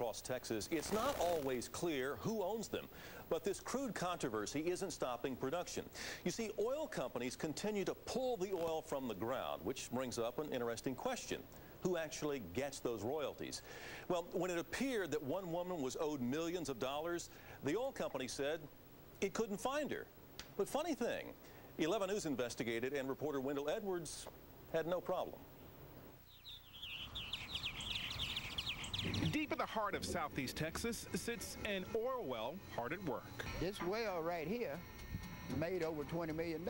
across Texas, it's not always clear who owns them. But this crude controversy isn't stopping production. You see, oil companies continue to pull the oil from the ground, which brings up an interesting question. Who actually gets those royalties? Well, when it appeared that one woman was owed millions of dollars, the oil company said it couldn't find her. But funny thing, 11 News investigated, and reporter Wendell Edwards had no problem. Deep in the heart of southeast Texas sits an oil well hard at work. This well right here made over $20 million.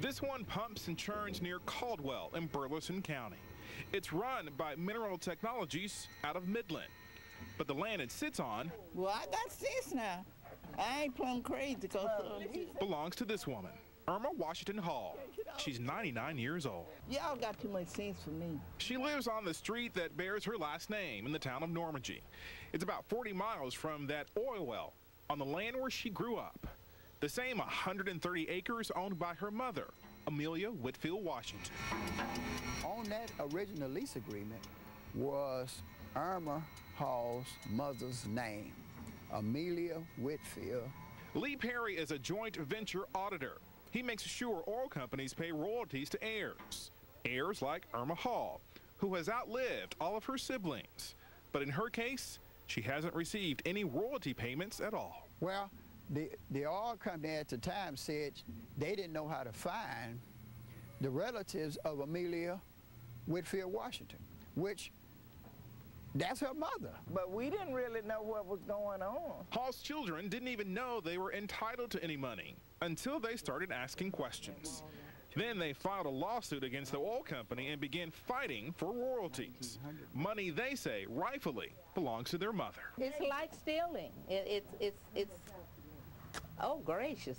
This one pumps and churns near Caldwell in Burleson County. It's run by Mineral Technologies out of Midland. But the land it sits on, well, I got sense now. I ain't plumb crazy because belongs to this woman, Irma Washington Hall. She's 99 years old. Y'all got too much sense for me. She lives on the street that bears her last name in the town of Normandy. It's about 40 miles from that oil well on the land where she grew up. The same 130 acres owned by her mother, Amelia Whitfield Washington. On that original lease agreement was Irma Hall's mother's name, Amelia Whitfield. Lee Perry is a joint venture auditor. He makes sure oil companies pay royalties to heirs. Heirs like Irma Hall, who has outlived all of her siblings. But in her case, she hasn't received any royalty payments at all. Well, the oil company at the time said they didn't know how to find the relatives of Amelia Whitfield Washington, which that's her mother. But we didn't really know what was going on. Hall's children didn't even know they were entitled to any money until they started asking questions. Then they filed a lawsuit against the oil company and began fighting for royalties. Money they say rightfully belongs to their mother. It's like stealing. It's oh gracious.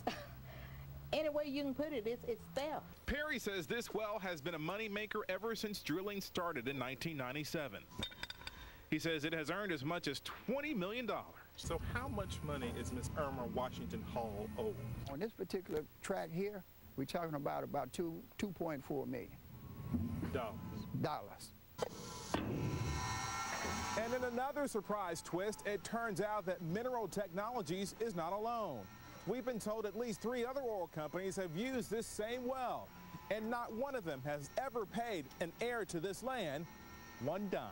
Any way you can put it, it's theft. Perry says this well has been a moneymaker ever since drilling started in 1997. He says it has earned as much as $20 million. So how much money is Miss Irma Washington Hall owed? On this particular tract here, we're talking about $2.4 million. Dollars. And in another surprise twist, it turns out that Mineral Technologies is not alone. We've been told at least 3 other oil companies have used this same well, and not one of them has ever paid an heir to this land one dime.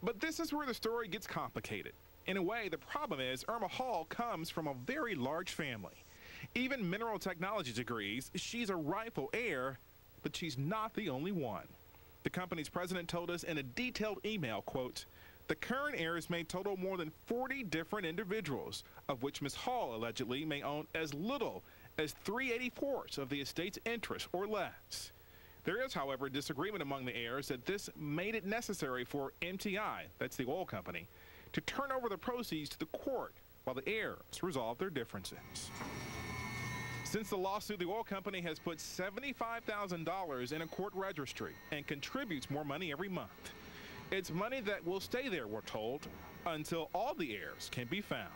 But this is where the story gets complicated. In a way, the problem is Irma Hall comes from a very large family. Even Mineral Technologies agrees she's a rightful heir, but she's not the only one. The company's president told us in a detailed email, quote, "The current heirs may total more than 40 different individuals, of which Ms. Hall allegedly may own as little as 3/84 of the estate's interest or less." There is, however, disagreement among the heirs that this made it necessary for MTI, that's the oil company, to turn over the proceeds to the court while the heirs resolve their differences. Since the lawsuit, the oil company has put $75,000 in a court registry and contributes more money every month. It's money that will stay there, we're told, until all the heirs can be found.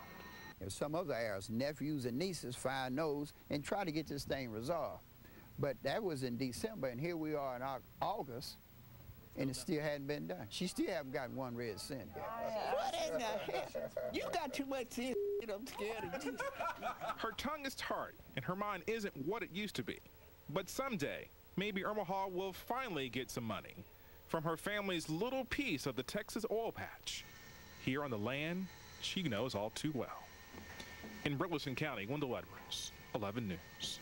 If some other heirs, nephews and nieces, find those and try to get this thing resolved. But that was in December, and here we are in August, and it still hadn't been done. She still haven't gotten one red cent yet. What in the hell? You got too much sense. I'm scared of you. Her tongue is tart, and her mind isn't what it used to be. But someday, maybe Irma Hall will finally get some money from her family's little piece of the Texas oil patch, here on the land she knows all too well. In Burleson County, Wendell Edwards, 11 News.